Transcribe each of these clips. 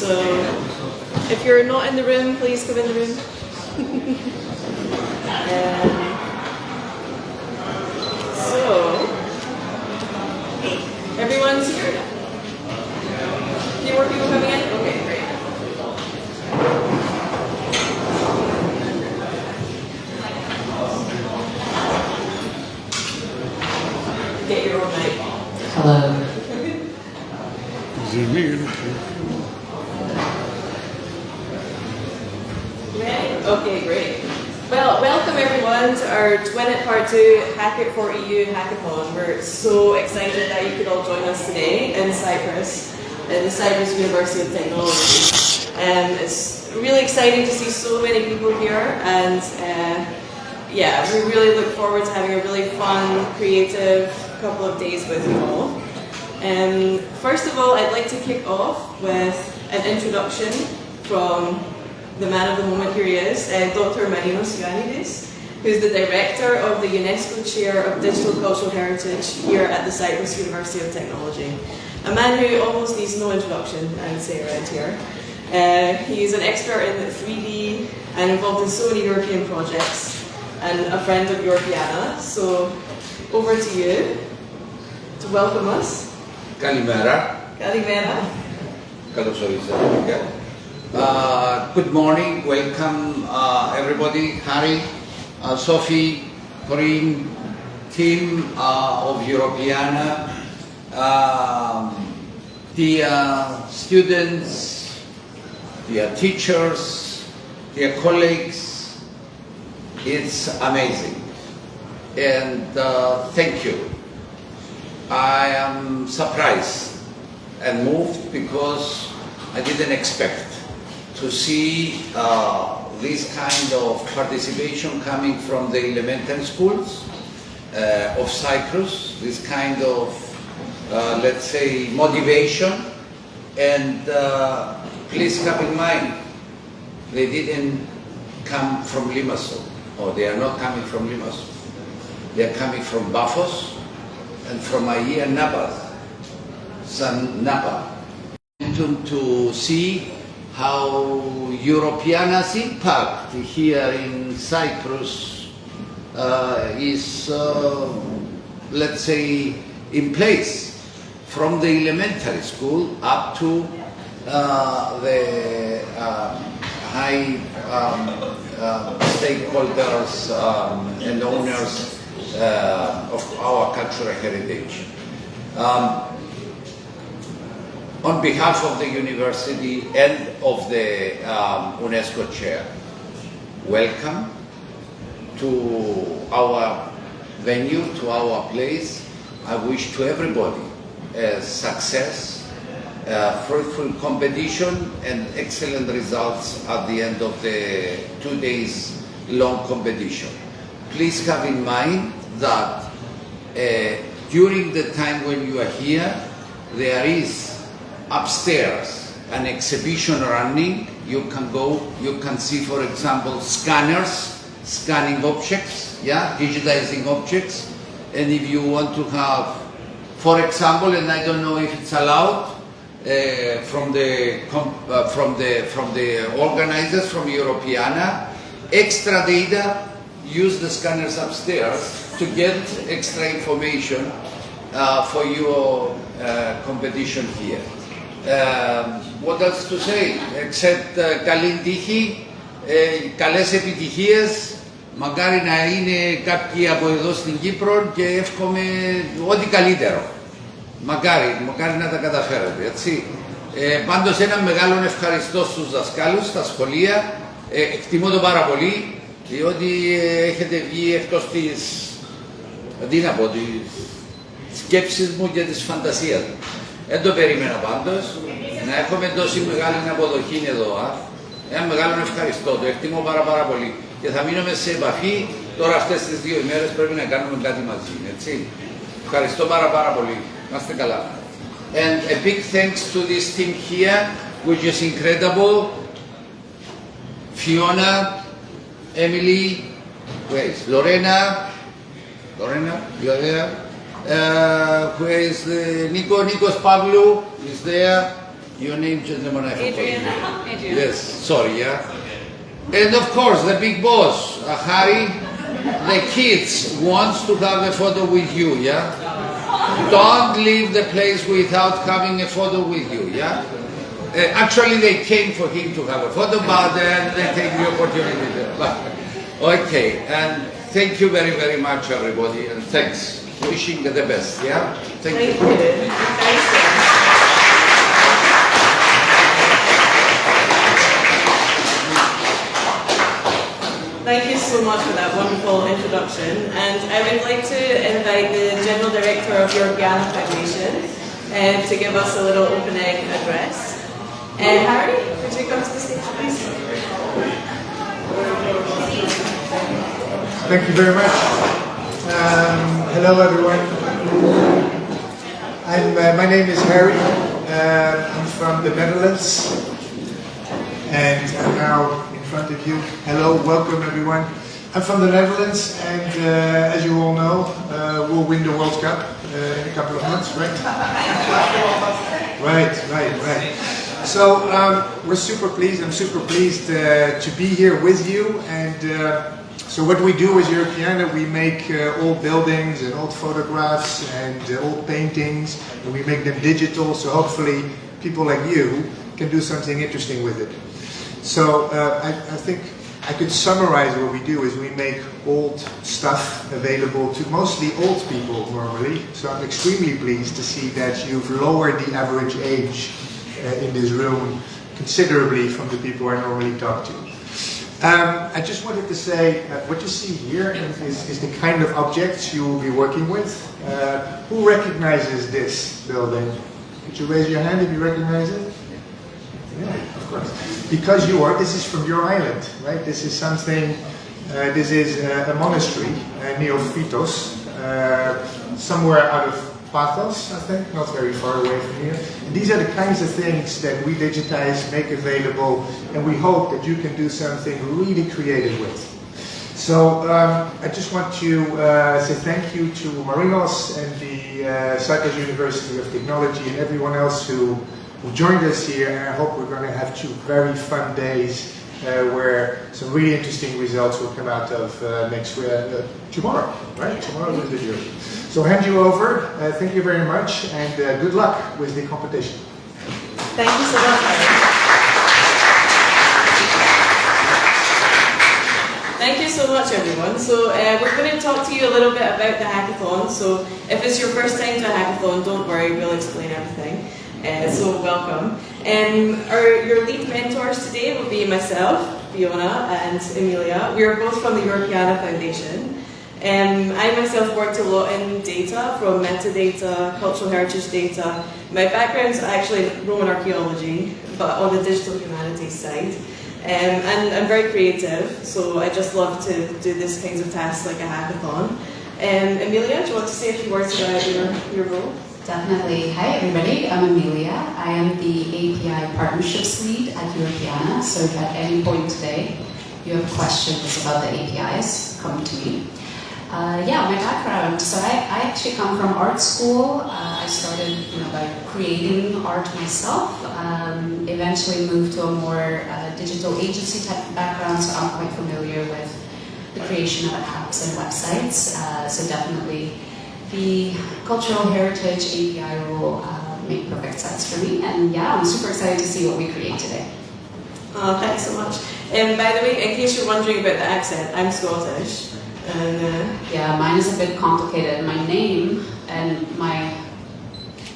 So if you're not in the room, please come in the room. So everyone's here? A few more people coming in? Okay, great. Get your own mic. Hello. Ready? Okay, great. Well, welcome everyone to our Twin Part 2 Hackit4EU Hackathon. We're so excited that you could all join us today in Cyprus, in the Cyprus University of Technology. It's really exciting to see so many people here, and yeah, we really look forward to having a really fun, creative couple of days with you all. First of all, I'd like to kick off with an introduction from the man of the moment. Here he is, Dr. Marinos Ioannidis, who's the director of the UNESCO Chair of Digital Cultural Heritage here at the Cyprus University of Technology. A man who almost needs no introduction, I would say, around here. He's an expert in 3D and involved in so many European projects, and a friend of Europeana. So, over to you to welcome us. Kalimera. Kalimera. Καλώς ορίσατε. Good morning, welcome everybody, Harry, Sophie, Corinne, team of Europeana, dear students, dear teachers, dear colleagues. It's amazing, and thank you. I am surprised and moved because I didn't expect to see this kind of participation coming from the elementary schools of Cyprus, this kind of, let's say, motivation. And please have in mind, they didn't come from Limassol, or they are not coming from Limassol. They are coming from Bafos and from Aia Nabas, San Napa, to see how Europeana's impact here in Cyprus is, let's say, in place from the elementary school up to the high stakeholders and owners of our cultural heritage. On behalf of the university and of the UNESCO chair, welcome to our venue, to our place. I wish to everybody success, fruitful competition, and excellent results at the end of the 2 days long competition. Please have in mind that during the time when you are here, there is upstairs an exhibition running. You can go, you can see, for example, scanners, scanning objects, yeah, digitizing objects. And if you want to have, for example, and I don't know if it's allowed, from the organizers from Europeana, extra data, use the scanners upstairs to get extra information for your competition here. What else to say, except καλή τύχη, καλές επιτυχίες, μακάρι να είναι κάποιοι από εδώ στην Κύπρο και εύχομαι ό,τι καλύτερο. Μακάρι να τα καταφέρετε, έτσι. Πάντως ένα μεγάλο ευχαριστώ στους δασκάλους, στα σχολεία, εκτιμώ το πάρα πολύ, διότι έχετε βγει εκτός της, της σκέψης μου και της φαντασίας μου. Δεν το περίμενα πάντως, να έχουμε τόση μεγάλη αποδοχή εδώ. Ένα μεγάλο ευχαριστώ, το εκτιμώ πάρα πολύ. Και θα μείνουμε σε επαφή, τώρα αυτές τις 2 ημέρες πρέπει να κάνουμε κάτι μαζί, έτσι. Ευχαριστώ πάρα πολύ. Να είστε καλά. And a big thanks to this team here, which is incredible. Fiona, Emily, where is Lorena, you are there. Who is Nikos Pavlou is there, Your name, gentlemen, I forgot. Adrian. Yes, sorry, yeah. And of course, the big boss, Harry, the kids wants to have a photo with you, yeah? Don't leave the place without having a photo with you, yeah? Actually, they came for him to have a photo, but then they take the opportunity there. Okay, and thank you very, very much, everybody, and thanks. Wishing you the best, yeah? Thank you. Thank you so much for that wonderful introduction, and I would like to invite the General Director of Europeana Foundation to give us a little opening address. Harry, could you come to the stage, please? Thank you very much. Hello, everyone. My name is Harry. I'm from the Netherlands, and I'm now in front of you. Hello, welcome, everyone. I'm from the Netherlands, and as you all know, we'll win the World Cup in a couple of months, right? Right. So we're super pleased. I'm super pleased to be here with you. And so what we do as Europeana, we make old buildings and old photographs and old paintings, and we make them digital. So hopefully people like you can do something interesting with it. So I think I could summarize what we do is we make old stuff available to mostly old people normally. So I'm extremely pleased to see that you've lowered the average age in this room considerably from the people I normally talk to. I just wanted to say what you see here is the kind of objects you will be working with. Who recognizes this building? Could you raise your hand if you recognize it? Yeah, of course. Because you are, this is from your island, right? This is something, this is a monastery, Neophytos, somewhere out of Pathos, I think, not very far away from here. And these are the kinds of things that we digitize, make available, and we hope that you can do something really creative with. So I just want to say thank you to Marinos and the Cyprus University of Technology and everyone else who joined us here, and I hope we're going to have 2 very fun days where some really interesting results will come out of tomorrow, right? Tomorrow is the jury. So I'll hand you over. Thank you very much, and good luck with the competition. Thank you so much, Harry. Thank you so much, everyone. So we're going to talk to you a little bit about the hackathon. So if it's your first time to a hackathon, don't worry, we'll explain everything. So welcome. Your lead mentors today will be myself, Fiona, and Emilia. We are both from the Europeana Foundation. I myself worked a lot in data, from metadata, cultural heritage data. My background is actually Roman archaeology, but on the digital humanities side. And I'm very creative, so I just love to do these kinds of tasks like a hackathon. Emilia, do you want to say a few words about your role? Definitely. Hi everybody, I'm Emilia. I am the API Partnerships Lead at Europeana, so if at any point today you have questions about the APIs, come to me. Yeah, my background. So I actually come from art school. I started by creating art myself. Eventually moved to a more digital agency type of background, so I'm quite familiar with the creation of apps and websites. So definitely the cultural heritage API role make perfect sense for me. And yeah, I'm super excited to see what we create today. Oh, thanks so much. By the way, in case you're wondering about the accent, I'm Scottish. And, yeah, mine is a bit complicated. My name and my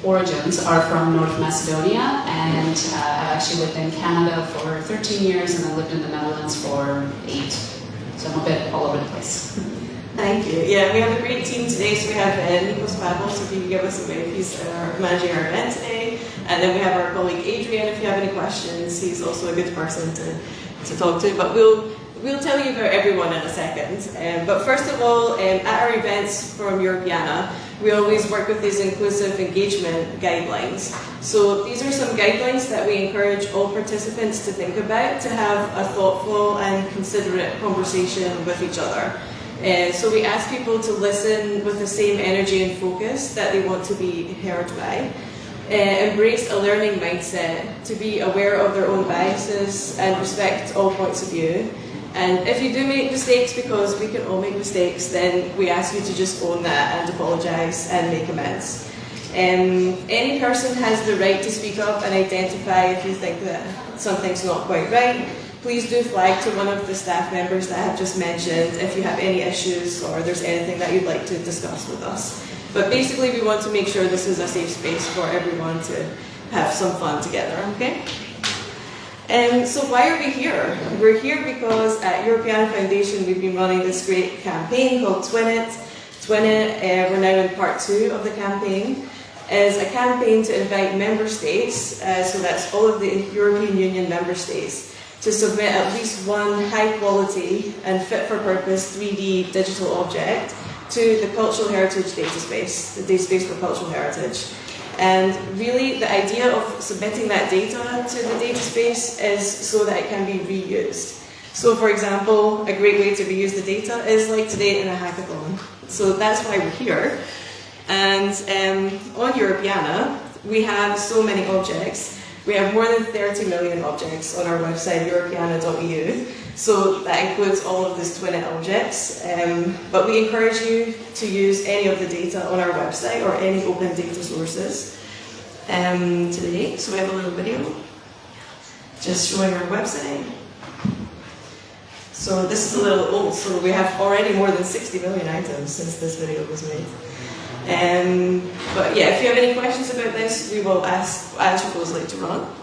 origins are from North Macedonia, and I've actually lived in Canada for 13 years and then lived in the Netherlands for 8. So I'm a bit all over the place. Thank you. Yeah, we have a great team today. So we have Nikos Pavlos, if you can give us a wave. He's managing our event today. And then we have our colleague Adrian, if you have any questions. He's also a good person to talk to. But we'll tell you about everyone in a second. But first of all, at our events from Europeana, we always work with these inclusive engagement guidelines. So these are some guidelines that we encourage all participants to think about to have a thoughtful and considerate conversation with each other. So we ask people to listen with the same energy and focus that they want to be heard by. embrace a learning mindset, to be aware of their own biases and respect all points of view. And if you do make mistakes, because we can all make mistakes, then we ask you to just own that and apologise and make amends. Any person has the right to speak up and identify if you think that something's not quite right. Please do flag to one of the staff members that I have just mentioned if you have any issues or there's anything that you'd like to discuss with us. But basically we want to make sure this is a safe space for everyone to have some fun together, okay? So why are we here? We're here because at Europeana Foundation we've been running this great campaign called Twin It. Twin It, we're now in part 2 of the campaign, is a campaign to invite member states, so that's all of the European Union member states, to submit at least one high quality and fit for purpose 3D digital object to the Cultural Heritage Data Space, the Data Space for Cultural Heritage. And really the idea of submitting that data to the data space is so that it can be reused. So for example, a great way to reuse the data is like today in a hackathon. So that's why we're here. And on Europeana, we have so many objects. We have more than 30 million objects on our website, Europeana.eu. So that includes all of these Twin It objects. But we encourage you to use any of the data on our website or any open data sources today. So we have a little video just showing our website. So this is a little old, so we have already more than 60 million items since this video was made. But yeah, if you have any questions about this, we will answer those later on.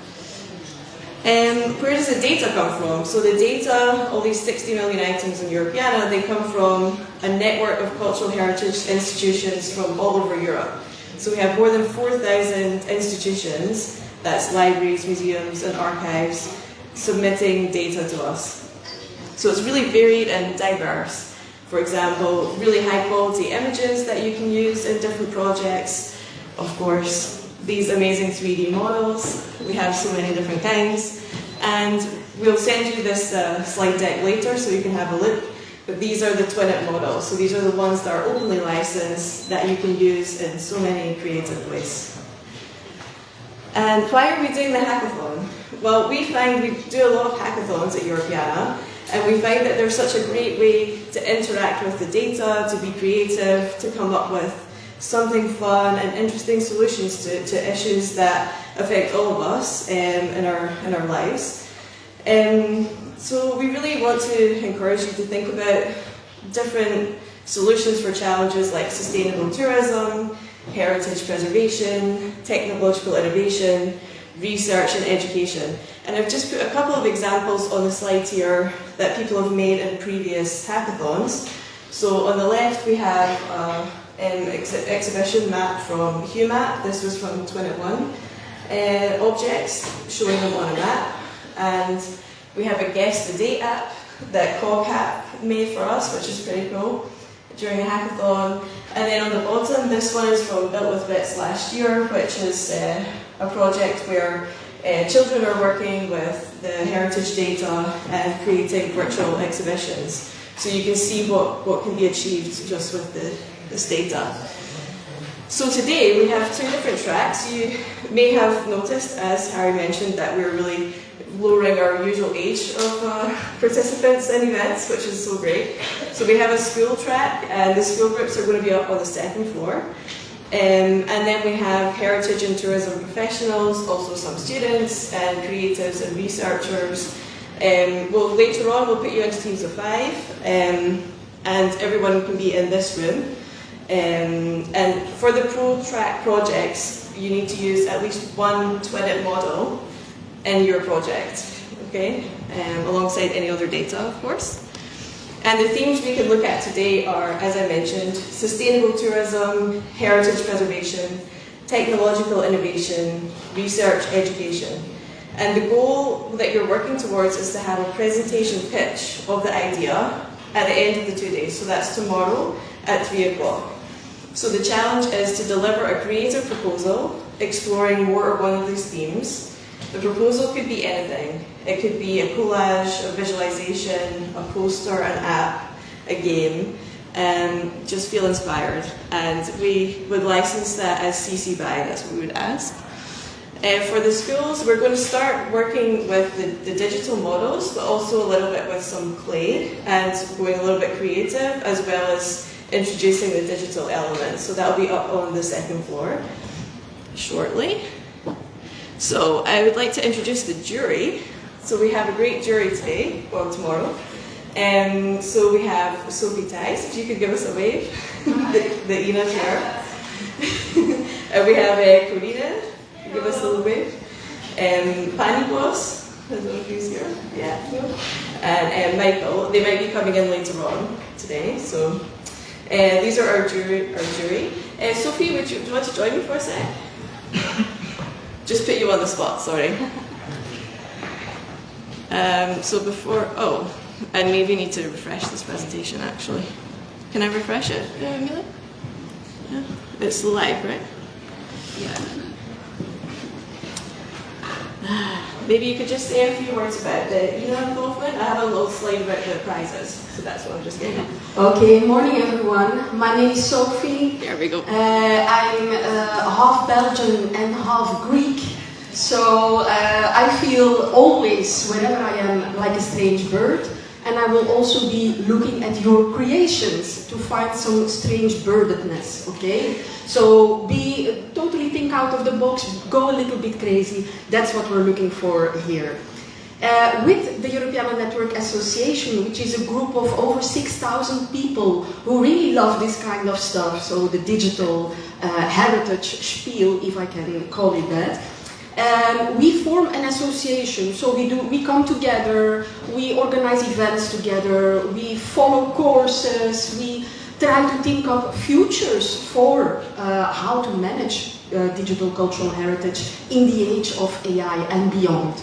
Where does the data come from? So the data, all these 60 million items in Europeana, they come from a network of cultural heritage institutions from all over Europe. So we have more than 4,000 institutions, that's libraries, museums and archives, submitting data to us. So it's really varied and diverse. For example, really high quality images that you can use in different projects. Of course, these amazing 3D models. We have so many different kinds. And we'll send you this slide deck later so you can have a look. But these are the Twin It models. So these are the ones that are openly licensed that you can use in so many creative ways. And why are we doing the hackathon? Well, we find we do a lot of hackathons at Europeana. And we find that they're such a great way to interact with the data, to be creative, to come up with something fun and interesting solutions to issues that affect all of us in our lives. So we really want to encourage you to think about different solutions for challenges like sustainable tourism, heritage preservation, technological innovation, research and education. And I've just put a couple of examples on the slide here that people have made in previous hackathons. So on the left we have an exhibition map from HuMap. This was from Twin It 1. Objects, showing them on a map. And we have a Guess the Date app that CogHack made for us, which is pretty cool, during a hackathon. And then on the bottom, this one is from Built with Bits last year, which is a project where children are working with the heritage data and creating virtual exhibitions. So you can see what can be achieved just with this data. So today we have 2 different tracks. You may have noticed, as Harry mentioned, that we're really lowering our usual age of participants in events, which is so great. So we have a school track, and the school groups are going to be up on the 2nd floor. And then we have heritage and tourism professionals, also some students and creatives and researchers. Later on we'll put you into teams of 5, and everyone can be in this room. And for the pro track projects, you need to use at least one Twin It model in your project, okay? Alongside any other data, of course. And the themes we can look at today are, as I mentioned, sustainable tourism, heritage preservation, technological innovation, research, education. And the goal that you're working towards is to have a presentation pitch of the idea at the end of the 2 days. So that's tomorrow at 3 o'clock. So the challenge is to deliver a creative proposal exploring more of one of these themes. The proposal could be anything. It could be a collage, a visualization, a poster, an app, a game. Just feel inspired. And we would license that as CC BY, that's what we would ask. For the schools, we're going to start working with the digital models, but also a little bit with some clay and going a little bit creative, as well as introducing the digital elements. So that'll be up on the second floor shortly. So I would like to introduce the jury. So we have a great jury today, or tomorrow. So we have Sophie Tice, if you could give us a wave, the Ina chair. And we have Corina, give us a little wave. Panis, I don't know if he's here. Yeah. And Michael, they might be coming in later on today. So these are our jury. Sophie, do you want to join me for a sec? Just put you on the spot, sorry. So before, and maybe need to refresh this presentation actually. Can I refresh it, Amelia? Yeah. It's live, right? Yeah. Maybe you could just say a few words about the involvement. I have a little slide about the prizes, so that's what I'm just getting at. Okay, morning everyone. My name is Sophie. There we go. I'm half Belgian and half Greek, so I feel always, whenever I am, like a strange bird. And I will also be looking at your creations to find some strange birdedness, okay? So totally think out of the box, go a little bit crazy. That's what we're looking for here. With the Europeana Network Association, which is a group of over 6,000 people who really love this kind of stuff, so the digital heritage spiel, if I can call it that. We form an association, so we come together, we organize events together, we follow courses, we try to think of futures for how to manage digital cultural heritage in the age of AI and beyond.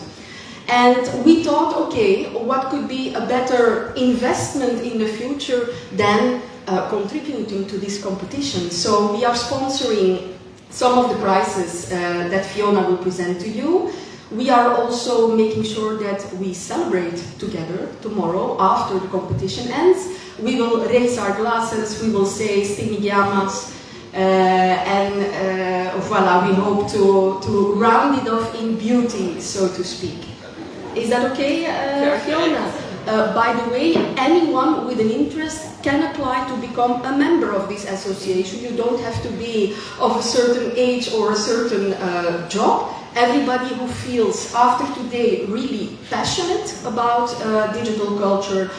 And we thought, okay, what could be a better investment in the future than contributing to this competition? So we are sponsoring some of the prizes that Fiona will present to you. We are also making sure that we celebrate together tomorrow after the competition ends. We will raise our glasses, we will say Stimigiamas, and voila, we hope to round it off in beauty, so to speak. Is that okay, Fiona? By the way, anyone with an interest can apply to become a member of this association. You don't have to be of a certain age or a certain job. Everybody who feels after today really passionate about digital culture,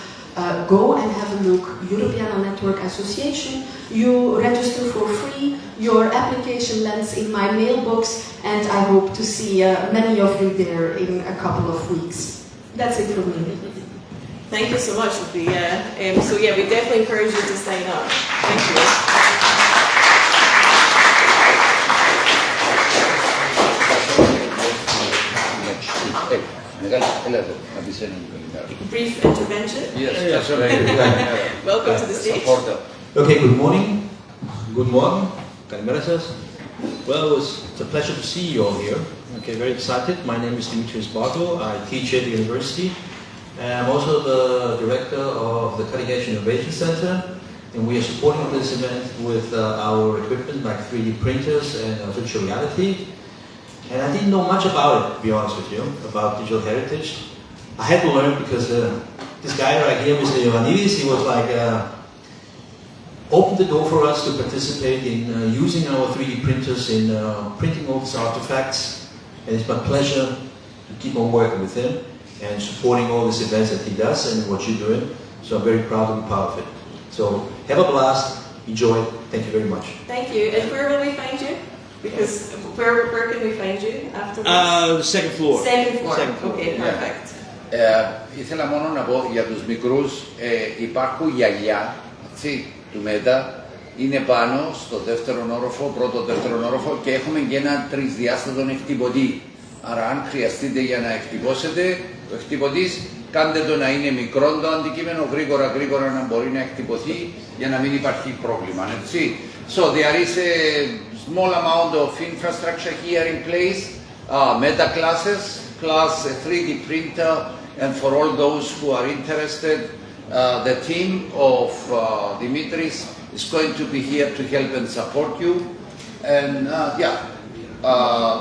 go and have a look. Europeana Network Association. You register for free. Your application lands in my mailbox, and I hope to see many of you there in a couple of weeks. That's it from me. Thank you so much, Sophie. So yeah, we definitely encourage you to sign up. Thank you. Brief intervention? Yes. Welcome to the stage. Okay, good morning. Good morning. Kalimera σας. Well, it's a pleasure to see you all here. Okay, very excited. My name is Dimitrios Barto. I teach at the university. I'm also the director of the Cutting Edge Innovation Center, and we are supporting this event with our equipment like 3D printers and virtual reality. And I didn't know much about it, to be honest with you, about digital heritage. I had to learn because this guy right here, Mr. Ioannidis, he was like, opened the door for us to participate in using our 3D printers in printing all these artifacts. And it's my pleasure to keep on working with him and supporting all these events that he does and what you're doing. So I'm very proud to be part of it. So have a blast, enjoy it. Thank you very much. Thank you. And where will we find you? Because where can we find you after this? Second floor. Second floor. Second floor. Okay, perfect. Ήθελα μόνο να πω για τους μικρούς, υπάρχουν γυαλιά του ΜΕΤΑ, είναι πάνω στο δεύτερο όροφο, πρώτο-δεύτερο όροφο και έχουμε και ένα τρισδιάστατο εκτυπωτή. Άρα αν χρειαστείτε για να εκτυπώσετε, το εκτυπωτής κάντε το να είναι μικρό το αντικείμενο, γρήγορα να μπορεί να εκτυπωθεί για να μην υπάρχει πρόβλημα, έτσι. So there is a small amount of infrastructure here in place, meta classes, plus a 3D printer, and for all those who are interested, the team of Dimitris is going to be here to help and support you. And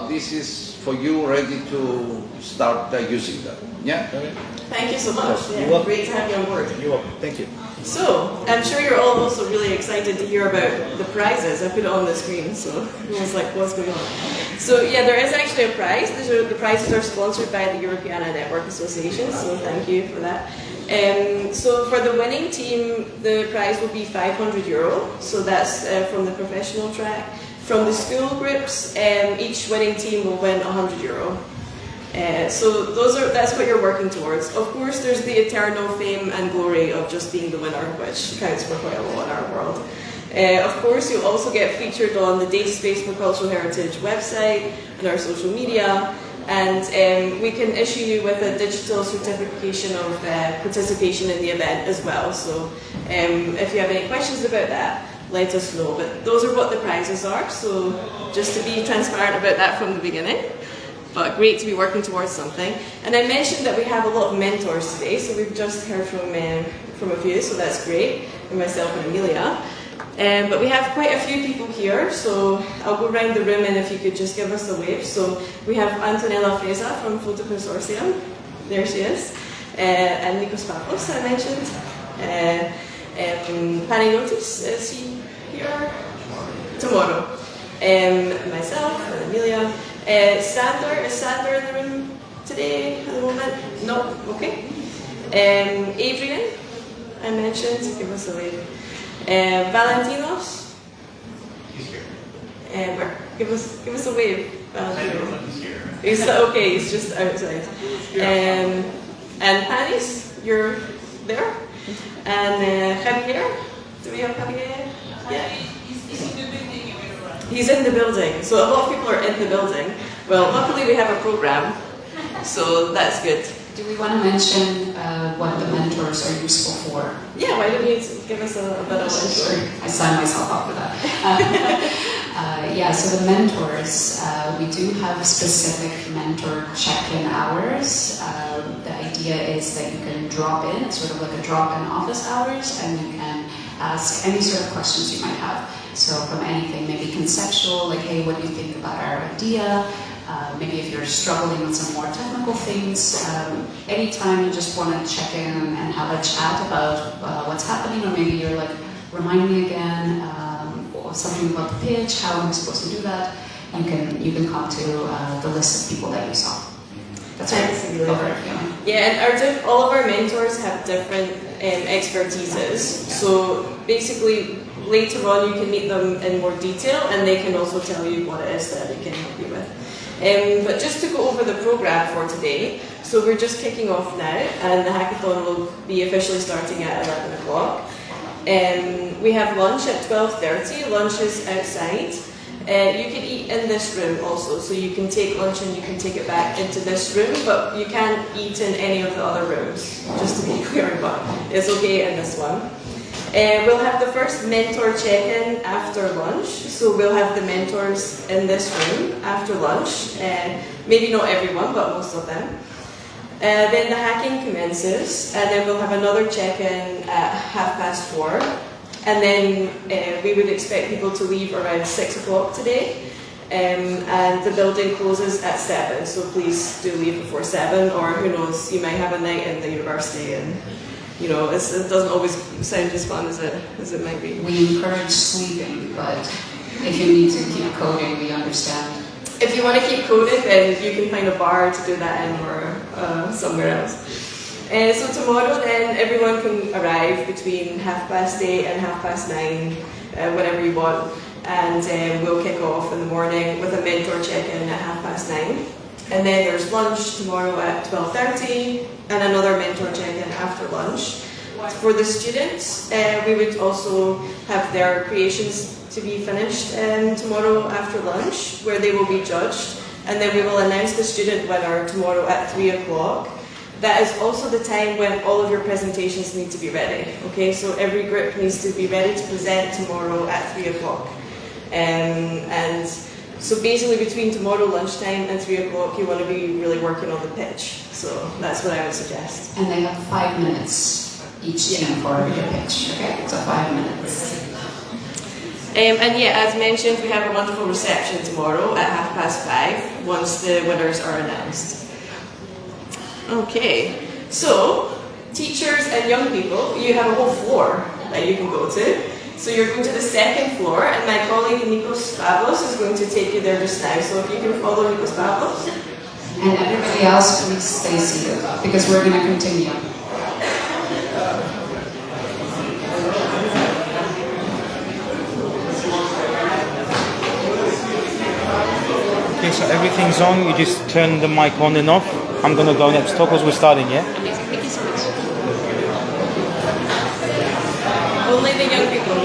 this is for you ready to start using them. Yeah? Thank you so much. You're Yeah, welcome. great to have you on board. You're welcome. Thank you. So, I'm sure you're all also really excited to hear about the prizes. I put it on the screen, so everyone's like, what's going on? So yeah, there is actually a prize. The prizes are sponsored by the Europeana Network Association, so thank you for that. So for the winning team, the prize will be €500. So that's from the professional track. From the school groups, each winning team will win €100. So that's what you're working towards. Of course, there's the eternal fame and glory of just being the winner, which counts for quite a lot in our world. Of course, you'll also get featured on the Data Space for Cultural Heritage website and our social media, and we can issue you with a digital certification of participation in the event as well. So if you have any questions about that, let us know. But those are what the prizes are, so just to be transparent about that from the beginning. But great to be working towards something. And I mentioned that we have a lot of mentors today, so we've just heard from a few, so that's great, and myself and Amelia. But we have quite a few people here, so I'll go around the room and if you could just give us a wave. So we have Antonella Freza from Photo Consortium, there she is, and Nikos Papos, I mentioned. Panis, is he here? Tomorrow. Myself and Amelia. Is Sander in the room today at the moment? No? Okay. Adrian, I mentioned, give us a wave. Valentinos? He's here. Where? Give us a wave, Valentino. He's here. Okay, he's just outside. And Panis, you're there? And Javier? Do we have Javier? Yeah. He's in the building, so a lot of people are in the building. Well, luckily we have a program, so that's good. Do we want to mention what the mentors are useful for? Yeah, why don't you give us a bit of Sure. intro? I signed myself up for that. So the mentors, we do have specific mentor check-in hours. The idea is that you can drop in, it's sort of like a drop-in office hours, and you can ask any sort of questions you might have. So from anything, maybe conceptual, like, hey, what do you think about our idea? Maybe if you're struggling with some more technical things, anytime you just want to check in and have a chat about what's happening, or maybe you're like, remind me again, or something about the pitch, how am I supposed to do that? You can come to the list of people that you saw. That's right. Yeah, and all of our mentors have different expertises. So basically, later on you can meet them in more detail, and they can also tell you what it is that they can help you with. But just to go over the program for today, so we're just kicking off now, and the hackathon will be officially starting at 11 o'clock. We have lunch at 12:30. Lunch is outside. You can eat in this room also, so you can take lunch and you can take it back into this room, but you can't eat in any of the other rooms, just to be clear, but it's okay in this one. We'll have the first mentor check-in after lunch, so we'll have the mentors in this room after lunch, maybe not everyone, but most of them. Then the hacking commences, and then we'll have another check-in at 4:30. And then we would expect people to leave around 6 o'clock today. And the building closes at 7, so please do leave before 7, or who knows, you might have a night in the university, and you know, it doesn't always sound as fun as it might be. We encourage sleeping, but if you need to keep coding, we understand. If you want to keep coding, then you can find a bar to do that in, or somewhere else. So tomorrow then everyone can arrive between 8:30 and 9:30, whenever you want, and we'll kick off in the morning with a mentor check-in at 9:30. And then there's lunch tomorrow at 12:30 and another mentor check-in after lunch. For the students, we would also have their creations to be finished tomorrow after lunch, where they will be judged, and then we will announce the student winner tomorrow at 3 o'clock. That is also the time when all of your presentations need to be ready. Okay, so every group needs to be ready to present tomorrow at 3 o'clock. And so basically between tomorrow lunchtime and 3 o'clock, you want to be really working on the pitch. So that's what I would suggest. And they have 5 minutes each team for your pitch. Okay, so 5 minutes. And yeah, as mentioned, we have a wonderful reception tomorrow at 5:30 once the winners are announced. Okay, so teachers and young people, you have a whole floor that you can go to. So you're going to the second floor, and my colleague Nikos Pavlos is going to take you there just now. So if you can follow Nikos Pavlos. And everybody else, please stay seated, because we're going to continue. Okay, so everything's on. You just turn the mic on and off. I'm going to go next door because we're starting, yeah? Thank you so much. Only the young people.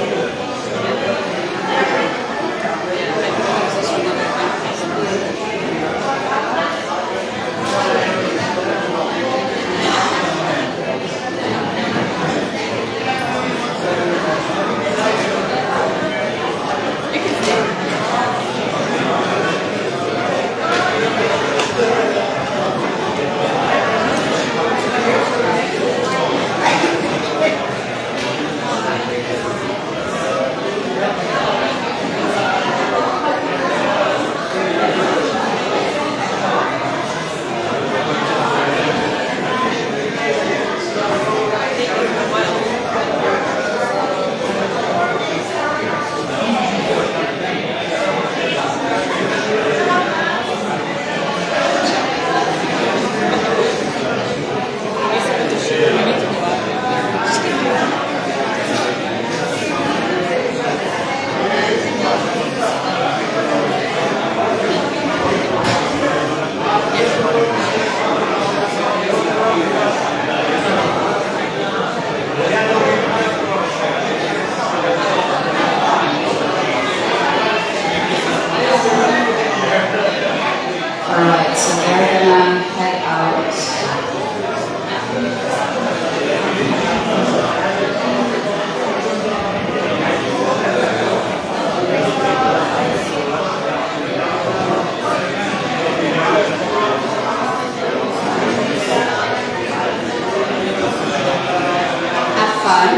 Alright, so they're gonna head out. Have fun.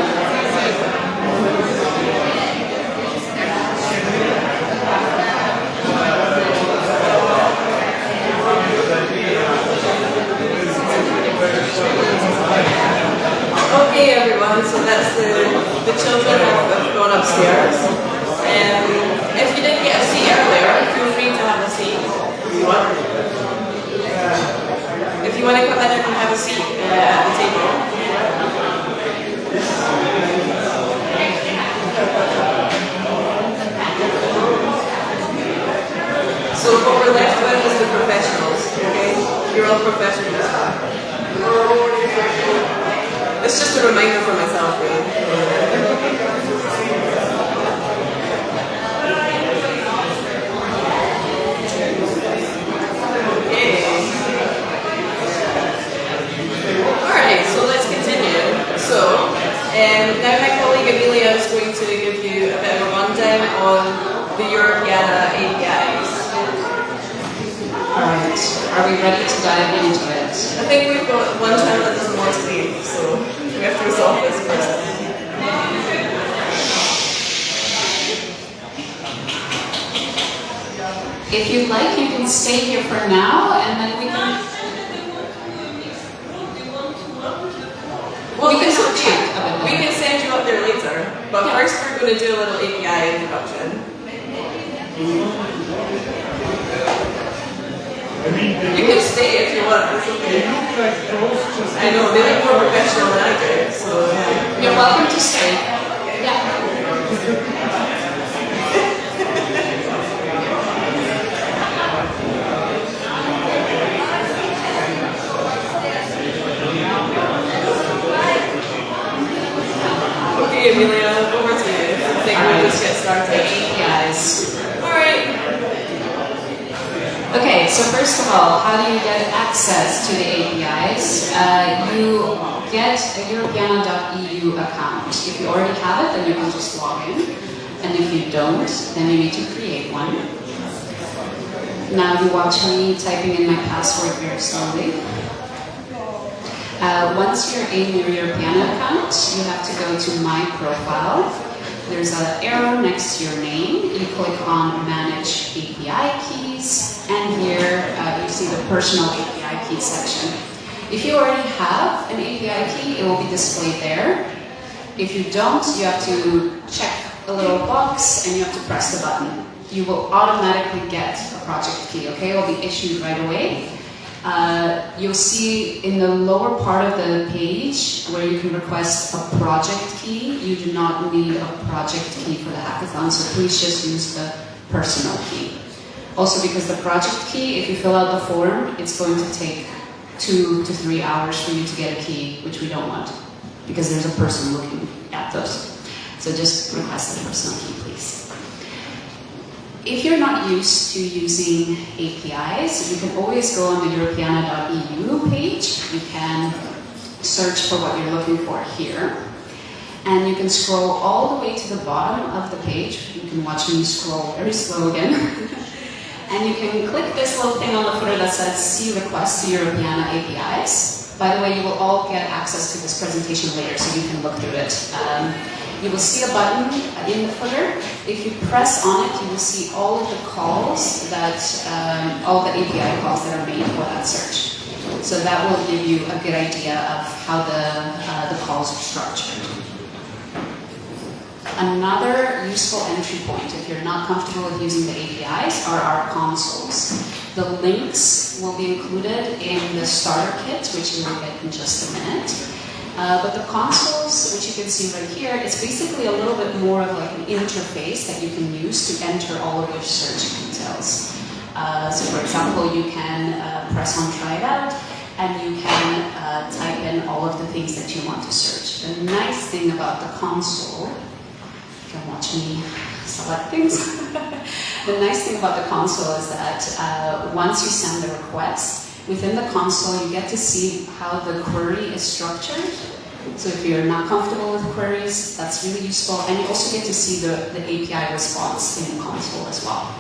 Okay, everyone, so that's the children have gone upstairs. If you didn't get a seat earlier, feel free to have a seat if you want. If you want to come in and have a seat at the table. So what we're left with is the professionals, okay? You're all professionals. It's just a reminder for myself, really. Okay. Alright, so let's continue. So, now my colleague Amelia is going to give you a bit of a rundown on the Europeana APIs. Alright, are we ready to dive into it? I think we've got one child that doesn't want to leave, so we have to resolve this first. If you'd like, you can stay here for now, and then we can... Well, We can it's have a okay. chat about We that. can send you up there later, but Yeah. first we're going to do a little API introduction. You can stay if you want. It's okay. I know, they look more professional than I do, so yeah. You're welcome to stay. Yeah. Okay, Amelia, over to you. I think we'll just get started. APIs. Alright. Okay, so first of all, how do you get access to the APIs? You get a Europeana.eu account. If you already have it, then you can just log in. And if you don't, then you need to create one. Now you watch me typing in my password very slowly. Once you're in your Europeana account, you have to go to My Profile. there's an arrow next to your name. You click on Manage API Keys, and here you see the Personal API Keys section. If you already have an API key, it will be displayed there. If you don't, you have to check a little box and you have to press the button. You will automatically get a project key, okay? It will be issued right away. You'll see in the lower part of the page where you can request a project key. You do not need a project key for the hackathon, so please just use the personal key. Also, because the project key, if you fill out the form, it's going to take 2 to 3 hours for you to get a key, which we don't want, because there's a person looking at those. So just request the personal key, please. If you're not used to using APIs, you can always go on the Europeana.eu page. You can search for what you're looking for here. And you can scroll all the way to the bottom of the page. You can watch me scroll very slow again. And you can click this little thing on the footer that says See Request to Europeana APIs. By the way, you will all get access to this presentation later, so you can look through it. You will see a button in the footer. If you press on it, you will see all of the calls that, all the API calls that are made for that search. So that will give you a good idea of how the calls are structured. Another useful entry point, if you're not comfortable with using the APIs, are our consoles. The links will be included in the starter kit, which you will get in just a minute. But the consoles, which you can see right here, is basically a little bit more of like an interface that you can use to enter all of your search details. So for example, you can press on Try It Out, and you can type in all of the things that you want to search. The nice thing about the console, you can watch me select things. The nice thing about the console is that once you send the request, within the console, you get to see how the query is structured. So if you're not comfortable with queries, that's really useful. And you also get to see the API response in the console as well.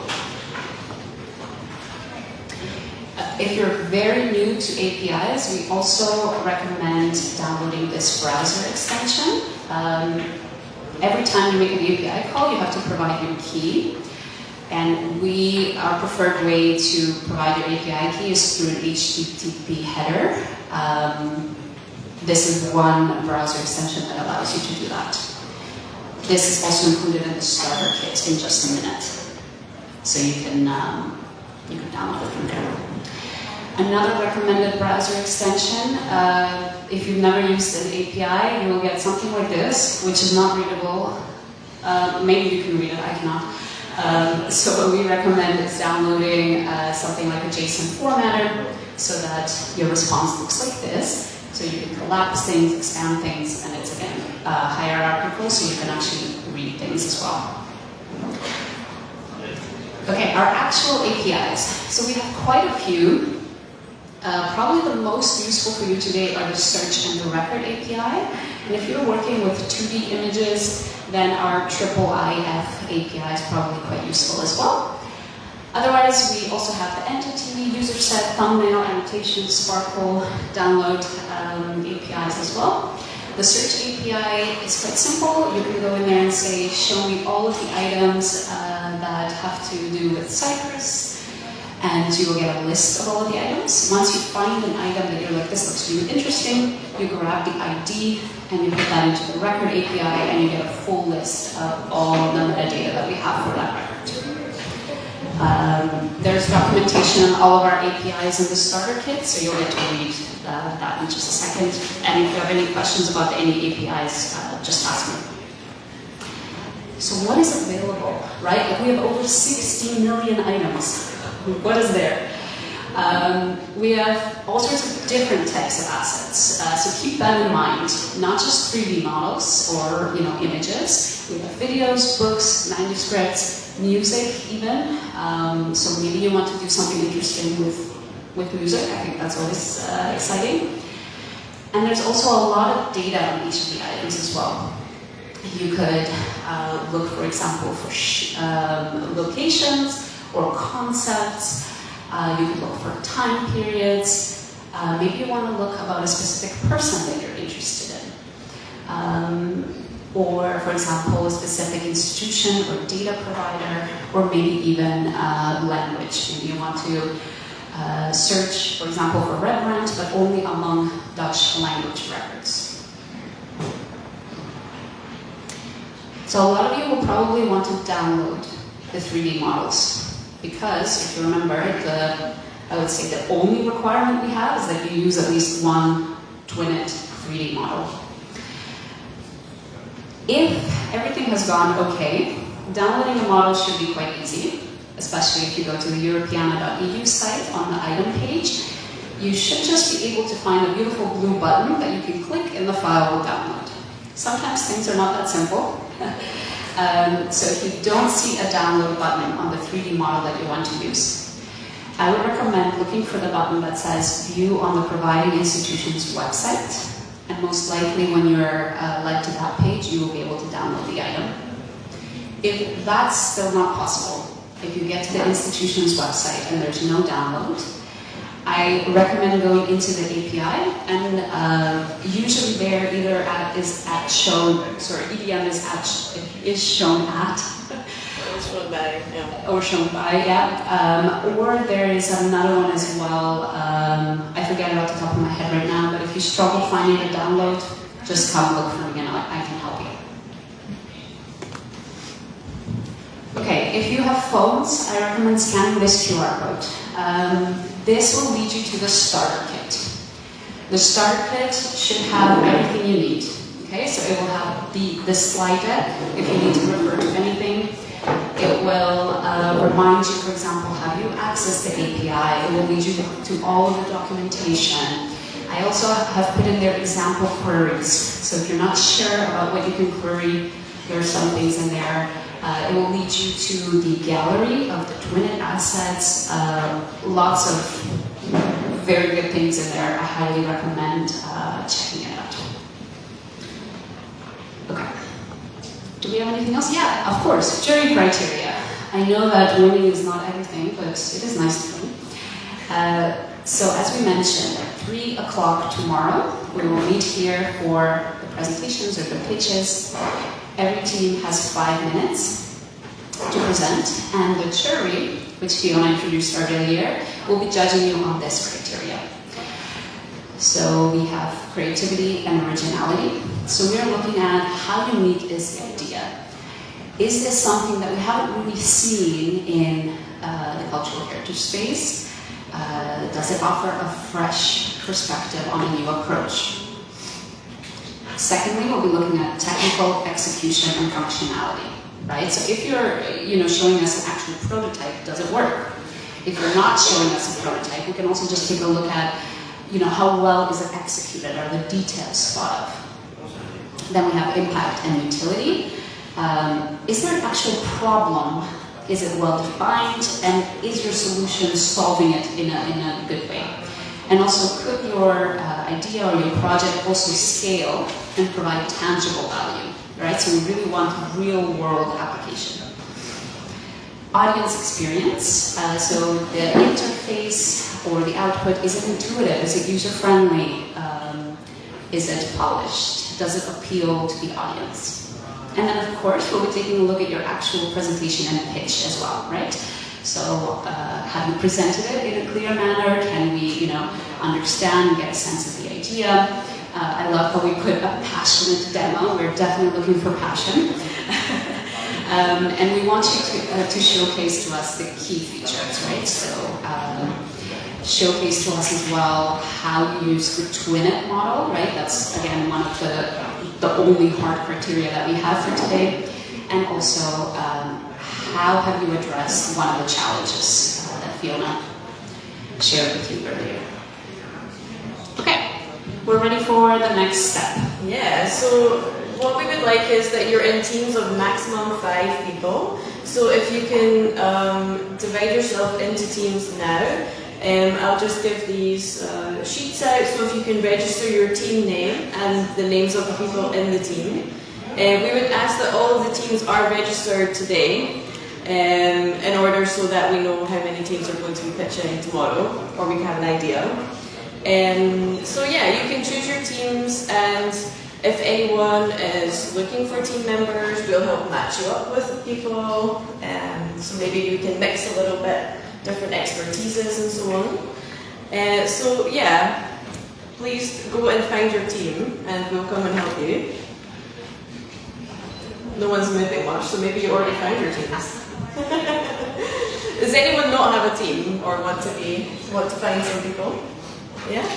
If you're very new to APIs, we also recommend downloading this browser extension. Every time you make an API call, you have to provide your key. And our preferred way to provide your API key is through an HTTP header. This is one browser extension that allows you to do that. This is also included in the starter kit in just a minute. So you can download it from there. Another recommended browser extension, if you've never used an API, you will get something like this, which is not readable. Maybe you can read it, I cannot. So what we recommend is downloading something like a JSON formatter so that your response looks like this. So you can collapse things, expand things, and it's again hierarchical, so you can actually read things as well. Okay, our actual APIs. So we have quite a few. Probably the most useful for you today are the search and the record API. And if you're working with 2D images, then our IIIF API is probably quite useful as well. Otherwise, we also have the entity, user set, thumbnail, annotation, sparkle, download APIs as well. The search API is quite simple. You can go in there and say, show me all of the items that have to do with Cyprus, and you will get a list of all of the items. Once you find an item that you're like, this looks really interesting, you grab the ID and you put that into the record API and you get a full list of all the metadata that we have for that record. There's documentation on all of our APIs in the starter kit, so you'll get to read that in just a second. And if you have any questions about any APIs, just ask me. So what is available, right? Like we have over 60 million items. What is there? We have all sorts of different types of assets, so keep that in mind. Not just 3D models or images. We have videos, books, manuscripts, music even. So maybe you want to do something interesting with music. I think that's always exciting. And there's also a lot of data on each of the items as well. You could look, for example, for locations or concepts. You could look for time periods. Maybe you want to look about a specific person that you're interested in. or, for example, a specific institution or data provider, or maybe even language. Maybe you want to search, for example, for Rembrandt, but only among Dutch language records. So a lot of you will probably want to download the 3D models, because if you remember, I would say the only requirement we have is that you use at least one Twinit 3D model. If everything has gone okay, downloading a model should be quite easy, especially if you go to the Europeana.eu site on the item page. You should just be able to find a beautiful blue button that you can click and the file will download. Sometimes things are not that simple. So if you don't see a download button on the 3D model that you want to use, I would recommend looking for the button that says View on the providing institution's website. And most likely when you're led to that page, you will be able to download the item. If that's still not possible, if you get to the institution's website and there's no download, I recommend going into the API, and usually there either EDM is shown at, or shown by, yeah. Or there is another one as well. I forget it off the top of my head right now, but if you struggle finding a download, just come look for me and I can help you. Okay, if you have phones, I recommend scanning this QR code. This will lead you to the starter kit. The starter kit should have everything you need. Okay, so it will have the slide deck if you need to refer to anything. It will remind you, for example, how you access the API. It will lead you to all of the documentation. I also have put in there example queries. So if you're not sure about what you can query, there are some things in there. It will lead you to the gallery of the Twinit assets. Lots of very good things in there. I highly recommend checking it out. Okay. Do we have anything else? Yeah, of course. Jury criteria. I know that winning is not everything, but it is nice to win. So as we mentioned, at 3 o'clock tomorrow, we will meet here for the presentations or the pitches. Every team has 5 minutes to present, and the jury, which Fiona introduced earlier, will be judging you on this criteria. So we have creativity and originality. So we are looking at how unique is the idea. Is this something that we haven't really seen in the cultural heritage space? Does it offer a fresh perspective on a new approach? Secondly, we'll be looking at technical execution and functionality, right? So if you're showing us an actual prototype, does it work? If you're not showing us a prototype, we can also just take a look at, how well is it executed? Are the details thought of? Then we have impact and utility. Is there an actual problem? Is it well defined? And is your solution solving it in a good way? And also, could your idea or your project also scale and provide tangible value, right? So we really want real world application. Audience experience, so the interface or the output, is it intuitive? Is it user-friendly? Is it polished? Does it appeal to the audience? And then of course, we'll be taking a look at your actual presentation and pitch as well, right? So have you presented it in a clear manner? Can we, understand and get a sense of the idea? I love how we put a passionate demo. We're definitely looking for passion. And we want you to showcase to us the key features, right? So showcase to us as well how you use the Twinit model, right? That's, again, one of the only hard criteria that we have for today. And also, how have you addressed one of the challenges that Fiona shared with you earlier? Okay, we're ready for the next step. Yeah, so what we would like is that you're in teams of maximum 5 people. So if you can divide yourself into teams now, I'll just give these sheets out, so if you can register your team name and the names of the people in the team. We would ask that all of the teams are registered today in order so that we know how many teams are going to be pitching tomorrow, or we can have an idea. So yeah, you can choose your teams, and If anyone is looking for team members, we'll help match you up with people, so maybe you can mix a little bit different expertises and so on. So yeah, please go and find your team and we'll come and help you. No one's moving much, so maybe you already found your teams. Does anyone not have a team or want to find some people? Yeah?